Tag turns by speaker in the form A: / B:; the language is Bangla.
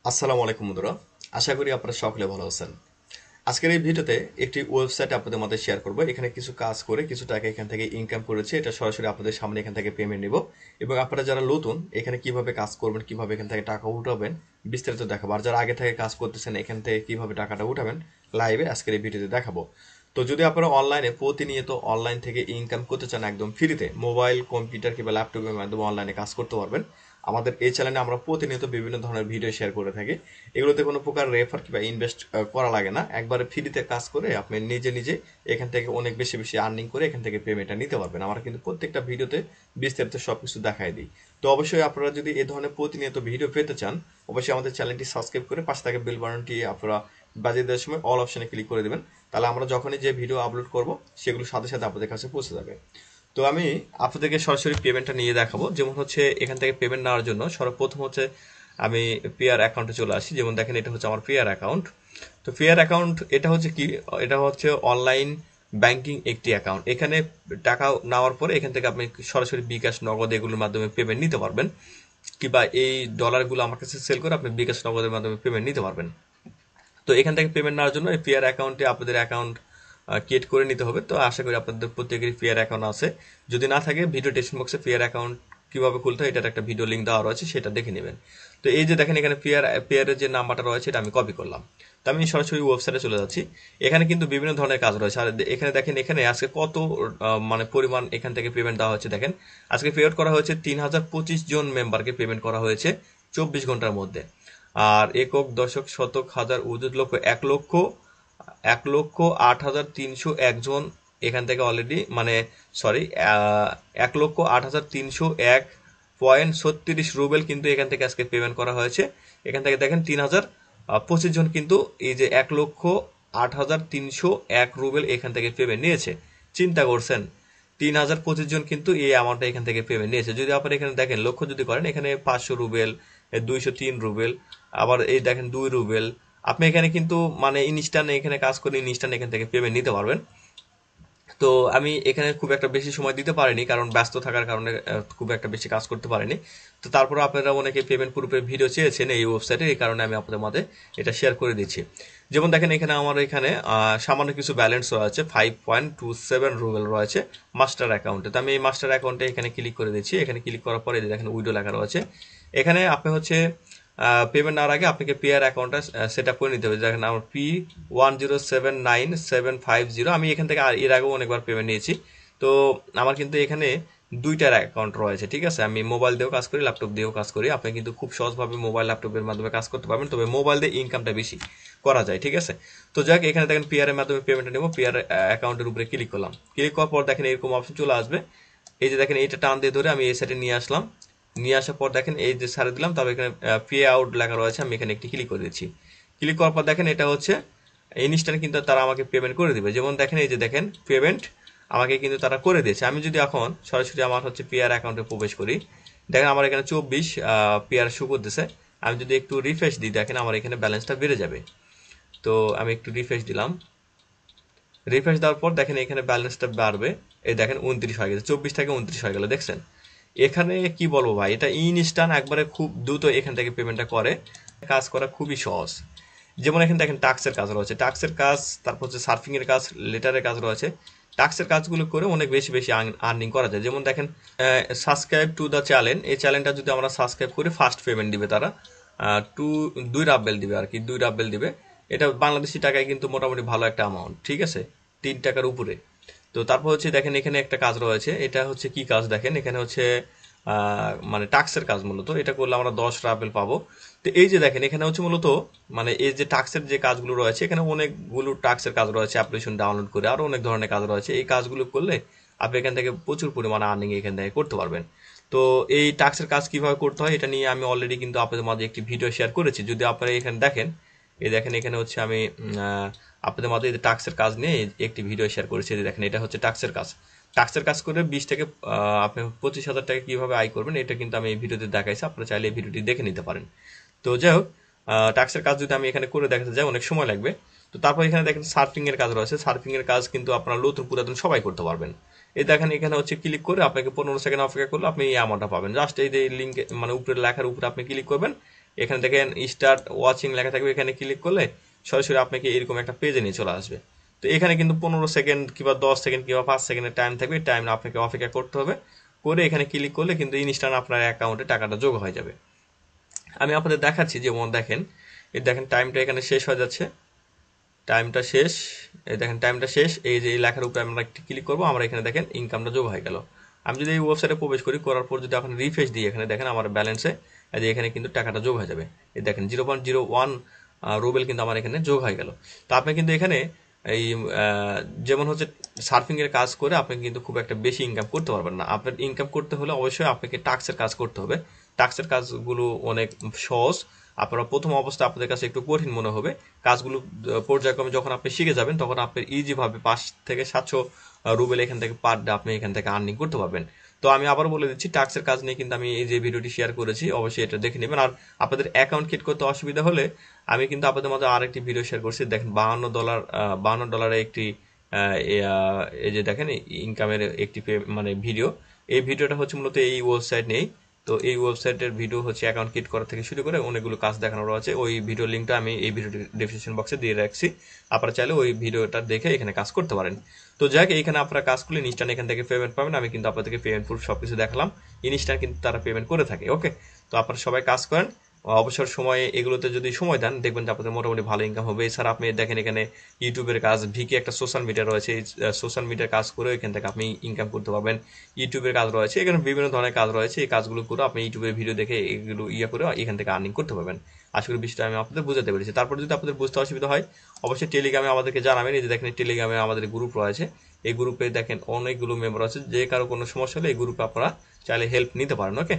A: আসসালামু আলাইকুম বন্ধুরা, আশা করি আপনারা সকলে ভালো আছেন। আজকের এই ভিডিওতে একটি ওয়েবসাইট আপনাদের মধ্যে শেয়ার করব। এখানে কিছু কাজ করে কিছু টাকা এখান থেকে ইনকাম করেছে, এটা সরাসরি আপনাদের সামনে এখান থেকে পেমেন্ট নিব এবং আপনারা যারা নতুন এখানে কিভাবে কাজ করবেন, কিভাবে এখান থেকে টাকা উঠাবেন বিস্তারিত দেখাবো। আর যারা আগে থেকে কাজ করতেছেন এখান থেকে কিভাবে টাকাটা উঠাবেন লাইভে আজকের এই ভিডিওতে দেখাবো। তো যদি আপনারা অনলাইনে প্রতিনিয়ত অনলাইন থেকে ইনকাম করতে চান একদম ফ্রিতে, মোবাইল কম্পিউটার কিংবা ল্যাপটপের মাধ্যমে অনলাইনে কাজ করতে পারবেন। আমাদের এই চ্যানেলে আমরা প্রতিনিয়ত বিভিন্ন ধরনের ভিডিও শেয়ার করে থাকি। এগুলোতে কোনো প্রকার রেফার কিংবা ইনভেস্ট করা লাগে না, একবারে ফ্রিতে কাজ করে আপনি নিজে নিজে এখান থেকে অনেক বেশি বেশি আর্নিং করে এখান থেকে পেমেন্টটা নিতে পারবেন। আমরা কিন্তু প্রত্যেকটা ভিডিওতে বিস্তারিত সবকিছু দেখাই দিই। তো অবশ্যই আপনারা যদি এই ধরনের প্রতিনিয়ত ভিডিও পেতে চান অবশ্যই আমাদের চ্যানেলটি সাবস্ক্রাইব করে পাশে থাকা বেল বাটনটি আপনারা বাজিয়ে দেওয়ার সময় অল অপশনে ক্লিক করে দেবেন। তাহলে আমরা যখনই যে ভিডিও আপলোড করব সেগুলো সাথে সাথে আপনাদের কাছে পৌঁছে যাবে। তো আমি আপনাদেরকে সরাসরি পেমেন্টটা নিয়ে দেখাবো। যেমন হচ্ছে এখান থেকে পেমেন্ট নেওয়ার জন্য সর্বপ্রথম হচ্ছে আমি পেয়ার অ্যাকাউন্টে চলে আসি। যেমন দেখেন এটা হচ্ছে আমার পেয়ার অ্যাকাউন্ট। তো পেয়ার অ্যাকাউন্ট এটা হচ্ছে কি, এটা হচ্ছে অনলাইন ব্যাংকিং একটি অ্যাকাউন্ট। এখানে টাকা নেওয়ার পরে এখান থেকে আপনি সরাসরি বিকাশ, নগদ এগুলোর মাধ্যমে পেমেন্ট নিতে পারবেন, কিংবা এই ডলারগুলো আমার কাছে সেল করে আপনি বিকাশ, নগদের মাধ্যমে পেমেন্ট নিতে পারবেন। তো এখান থেকে পেমেন্ট নেওয়ার জন্য এই পেয়ার অ্যাকাউন্টে আপনাদের অ্যাকাউন্ট ক্রিয়েট করে নিতে হবে। তো আশা করি আপনাদের প্রত্যেকেরই পেয়ার অ্যাকাউন্ট আছে। যদি না থাকে ভিডিও ডেসক্রিপশন বক্সে পেয়ার অ্যাকাউন্ট কিভাবে খুলতে হয় এটার একটা ভিডিও লিঙ্ক দেওয়া রয়েছে, সেটা দেখে নেবেন। তো এই যে দেখেন এখানে পেয়ারের যে নাম্বারটা রয়েছে এটা আমি কপি করলাম। তো আমি সরাসরি ওয়েবসাইটে চলে যাচ্ছি। এখানে কিন্তু বিভিন্ন ধরনের কাজ রয়েছে। আর এখানে দেখেন এখানে আজকে কত মানে পরিমাণ এখান থেকে পেমেন্ট দেওয়া হচ্ছে। দেখেন আজকে পেমেন্ট করা হয়েছে 3025 জন মেম্বারকে পেমেন্ট করা হয়েছে 24 ঘন্টার মধ্যে। আর একক, দশক, শতক, হাজার, উজুদ, লক্ষ, 1,08,301 জন এখান থেকে অলরেডি মানে সরি 1,08,301.36 রুবেল কিন্তু এখান থেকে আজকে পেমেন্ট করা হয়েছে। এখান থেকে দেখেন 3,025 জন কিন্তু এই যে 1,08,301 রুবেল এখান থেকে পেমেন্ট নিয়েছে। চিন্তা করছেন, 3,025 জন কিন্তু এই অ্যামাউন্টটা এখান থেকে পেমেন্ট নিয়েছে। যদি আপনার এখানে দেখেন লক্ষ্য যদি করেন এখানে 500 রুবেল, 203 রুবেল, আবার এই দেখেন 2 রুবেল। আপনি এখানে কিন্তু মানে ইনস্ট্যান্ট এখানে কাজ করে ইনস্ট্যান্ট এখান থেকে পেমেন্ট নিতে পারবেন। তো আমি এখানে খুব একটা বেশি সময় দিতে পারিনি, কারণ ব্যস্ত থাকার কারণে খুব একটা বেশি কাজ করতে পারিনি। তো তারপরে আপনারা অনেকে পেমেন্ট প্রুফের ভিডিও চেয়েছেন এই ওয়েবসাইটে, এই কারণে আমি আপনাদের মধ্যে এটা শেয়ার করে দিচ্ছি। যেমন দেখেন এখানে আমার এখানে সামান্য কিছু ব্যালেন্স রয়েছে, 5.27 রুবেল রয়েছে মাস্টার অ্যাকাউন্টে। তো আমি এই মাস্টার অ্যাকাউন্টে এখানে ক্লিক করে দিচ্ছি। এখানে ক্লিক করার পরে দেখেন উইডো লেখা রয়েছে। এখানে আপনি হচ্ছে পেমেন্ট নেওয়ার আগে আপনাকে পেয়ার অ্যাকাউন্টটা সেট আপ করে নিতে হবে। দেখেন আমার P1079750, আমি এখান থেকে এর আগেও অনেকবার পেমেন্ট নিয়েছি। তো আমার কিন্তু এখানে দুইটার অ্যাকাউন্ট রয়েছে, ঠিক আছে। আমি মোবাইল দিয়েও কাজ করি, ল্যাপটপ দিয়েও কাজ করি। আপনি কিন্তু খুব সহজভাবে মোবাইল ল্যাপটপের মাধ্যমে কাজ করতে পারবেন, তবে মোবাইল দিয়ে ইনকামটা বেশি করা যায়, ঠিক আছে। তো যাক এখানে দেখেন পেয়ার এর মাধ্যমে পেমেন্টটা নেবো। পেয়ার অ্যাকাউন্টের উপরে ক্লিক করলাম। ক্লিক করার পর দেখেন এরকম অপশন চলে আসবে। এই যে দেখেন এইটা টান দিয়ে ধরে আমি এই সাইডে নিয়ে আসলাম। নিয়ে আসার পর দেখেন এই যে সারে দিলাম, তবে এখানে পে আউট লেখা রয়েছে, আমি এখানে একটি ক্লিক করে দিচ্ছি। ক্লিক করার পর দেখেন এটা হচ্ছে ইনস্ট্যান্ট কিন্তু তারা আমাকে পেমেন্ট করে দিবে। যেমন দেখেন এই যে দেখেন পেমেন্ট আমাকে কিন্তু তারা করে দিয়েছে। আমি যদি এখন সরাসরি আমার হচ্ছে পেয়ার অ্যাকাউন্টে প্রবেশ করি, দেখেন আমার এখানে 24 পেয়ার শো করতেছে। আমি যদি একটু রিফ্রেশ দিই দেখেন আমার এখানে ব্যালেন্সটা বেড়ে যাবে। তো আমি একটু রিফ্রেশ দিলাম। রিফ্রেশ দেওয়ার পর দেখেন এখানে ব্যালেন্সটা বাড়বে। এই দেখেন 29 হয়ে গেছে, 24 থেকে 29 হয়ে গেল। দেখছেন এখানে কি বলবো ভাই, এটা ইনস্ট্যান্ট একবারে খুব দ্রুত এখান থেকে পেমেন্টটা করে। কাজ করা খুবই সহজ। যেমন এখানে দেখেন টাক্সের কাজ রয়েছে, টাক্সের কাজ, তারপর হচ্ছে সার্ফিং এর কাজ, লেটারের কাজ রয়েছে। টাক্সের কাজগুলো করে অনেক বেশি বেশি আর্নিং করা যায়। যেমন দেখেন সাবস্ক্রাইব টু দ্য চ্যানেল, এই চ্যানেলটা যদি আমরা সাবস্ক্রাইব করি ফার্স্ট পেমেন্ট দিবে তারা 2 রাব্বেল দিবে আর কি, 2 রাব্বেল দিবে। এটা বাংলাদেশি টাকায় কিন্তু মোটামুটি ভালো একটা অ্যামাউন্ট, ঠিক আছে, 3 টাকার উপরে। তো তারপর হচ্ছে দেখেন এখানে একটা কাজ রয়েছে, এটা হচ্ছে কি কাজ দেখেন এখানে হচ্ছে মানে টাক্সের কাজ। মূলত এটা করলে আমরা 10 রাবেল পাবো। তো এই যে দেখেন এখানে হচ্ছে মূলত মানে এই যে টাক্সের যে কাজগুলো রয়েছে, এখানে অনেকগুলো টাক্সের কাজ রয়েছে, অ্যাপ্লিকেশন ডাউনলোড করে আরো অনেক ধরনের কাজ রয়েছে। এই কাজগুলো করলে আপনি এখান থেকে প্রচুর পরিমাণে আর্নিং এখান থেকে করতে পারবেন। তো এই টাক্সের কাজ কিভাবে করতে হয় এটা নিয়ে আমি অলরেডি কিন্তু আপনাদের মাঝে একটি ভিডিও শেয়ার করেছি। যদি আপনারা এখানে দেখেন, এই দেখেন এখানে হচ্ছে আমি আপনাদের মাঝে এই টাক্সের কাজ নিয়ে একটি ভিডিও শেয়ার করেছি। দেখেন এটা হচ্ছে টাক্সের কাজ। টাক্সের কাজ করে 20 থেকে আপনি 25,000 টাকা কিভাবে আয় করবেন এটা কিন্তু আমি এই ভিডিওতে দেখাইছি। আপনারা চাইলে এই ভিডিওটি দেখে নিতে পারেন। তো যাই হোক, টাক্সের কাজ যদি আমি এখানে করে দেখাতে যাই অনেক সময় লাগবে। তো তারপর এখানে দেখেন সার্ফিং এর কাজ রয়েছে। সার্ফিং এর কাজ কিন্তু আপনারা নতুন পুরাতন সবাই করতে পারবেন। এই দেখেন এখানে হচ্ছে ক্লিক করে আপনাকে 15 সেকেন্ড অপেক্ষা করলে আপনি এই অ্যামাউন্টটা পাবেন। জাস্ট এই যে লিঙ্ক মানে উপরে লেখার উপরে আপনি ক্লিক করবেন, এখানে দেখেন স্টার্ট ওয়াচিং লেখা থাকবে, এখানে ক্লিক করলে সরাসরি আপনাকে এরকম একটা পেজে নিয়ে চলে আসবে। তো এখানে কিন্তু 15 সেকেন্ড কিংবা 10 সেকেন্ড কিংবা 5 সেকেন্ডের টাইম থাকবে, টাইম আপনাকে অপেক্ষা করতে হবে। করে এখানে ক্লিক করলে কিন্তু ইনস্ট্যান্ট আপনার অ্যাকাউন্টে টাকাটা যোগ হয়ে যাবে। আমি আপনাদের দেখাচ্ছি, যেমন দেখেন এই দেখেন টাইমটা এখানে শেষ হয়ে যাচ্ছে, টাইমটা শেষ, এই দেখেন টাইমটা শেষ। এই যে এই লেখার উপরে আমরা একটি ক্লিক করবো, আমরা এখানে দেখেন ইনকামটা যোগ হয়ে গেল। আমি যদি এই ওয়েবসাইটে প্রবেশ করি, করার পর যদি এখন রিফ্রেশ দিই, এখানে দেখেন আমার ব্যালেন্সে এই যে এখানে কিন্তু টাকাটা যোগ হয়ে যাবে। এই দেখেন 0.01 রুবেল কিন্তু আমার এখানে যোগ হয়ে গেল। তো আপনি কিন্তু এখানে এই যেমন হচ্ছে সার্ফিং এর কাজ করে আপনি কিন্তু খুব একটা বেশি ইনকাম করতে পারবেন না। আপনার ইনকাম করতে হলে অবশ্যই আপনাকে টাক্সের কাজ করতে হবে। টাক্সের কাজগুলো অনেক সহজ। আপনারা প্রথম অবস্থায় আপনাদের কাছে একটু কঠিন মনে হবে, কাজগুলো পর্যায়ক্রমে যখন আপনি শিখে যাবেন তখন আপনি ইজি ভাবে 5 থেকে 700 রুবেল এখান থেকে পার ডে আপনি এখান থেকে আর্নিং করতে পারবেন। তো আমি আবার বলে দিচ্ছি, টাক্সের কাজ নিয়ে কিন্তু আমি এই যে ভিডিওটি শেয়ার করেছি, অবশ্যই এটা দেখে নেবেন। আর আপনাদের অ্যাকাউন্ট ক্রিয়েট করতে অসুবিধা হলে আমি কিন্তু আপনাদের মাঝে আরেকটি ভিডিও শেয়ার করছি, দেখেন $52 একটি এই যে দেখেন ইনকামের একটি মানে ভিডিও। এই ভিডিওটা হচ্ছে মূলত এই ওয়েবসাইট নেই। তো এই ওয়েবসাইটের ভিডিও হচ্ছে অ্যাকাউন্ট ক্রিয়েট করা থেকে শুরু করে অনেকগুলো কাজ দেখানো রয়েছে। ওই ভিডিও লিঙ্কটা আমি এই ভিডিও ডেসক্রিপশন বক্সে দিয়ে রাখছি, আপনারা চাইলে ওই ভিডিওটা দেখে এখানে কাজ করতে পারেন। তো যাক, এইখানে আপনারা কাজ করলে ইনস্ট্যান্ট এখান থেকে পেমেন্ট পাবেন। আমি কিন্তু আপনাদেরকে পেমেন্ট প্রুফ সবকিছু দেখালাম, ইনস্ট্যান্ট কিন্তু তারা পেমেন্ট করে থাকে। ওকে, তো আপনারা সবাই কাজ করেন, অবসর সময়ে এগুলোতে যদি সময় দেন দেখবেন যে আপনাদের মোটামুটি ভালো ইনকাম হবে। এছাড়া আপনি দেখেন এখানে ইউটিউবের কাজ, ভিকি একটা সোশ্যাল মিডিয়া রয়েছে, এই সোশ্যাল মিডিয়ার কাজ করে এখান থেকে আপনি ইনকাম করতে পারবেন। ইউটিউবের কাজ রয়েছে, এখানে বিভিন্ন ধরনের কাজ রয়েছে, এই কাজগুলো করে আপনি ইউটিউবের ভিডিও দেখে এগুলো করে এখান থেকে আর্নিং করতে পারবেন। আশা করি বিষয়টা আমি আপনাদের বুঝাতে পেরেছি। তারপর যদি আপনাদের বুঝতে অসুবিধা হয় অবশ্যই টেলিগ্রামে আমাদেরকে জানাবেন। এই যে দেখেন টেলিগ্রামে আমাদের গ্রুপ রয়েছে, এই গ্রুপে দেখেন অনেকগুলো মেম্বার আছে, যে কারো কোনো সমস্যা হলে এই গ্রুপে আপনারা চাইলে হেল্প নিতে পারেন। ওকে।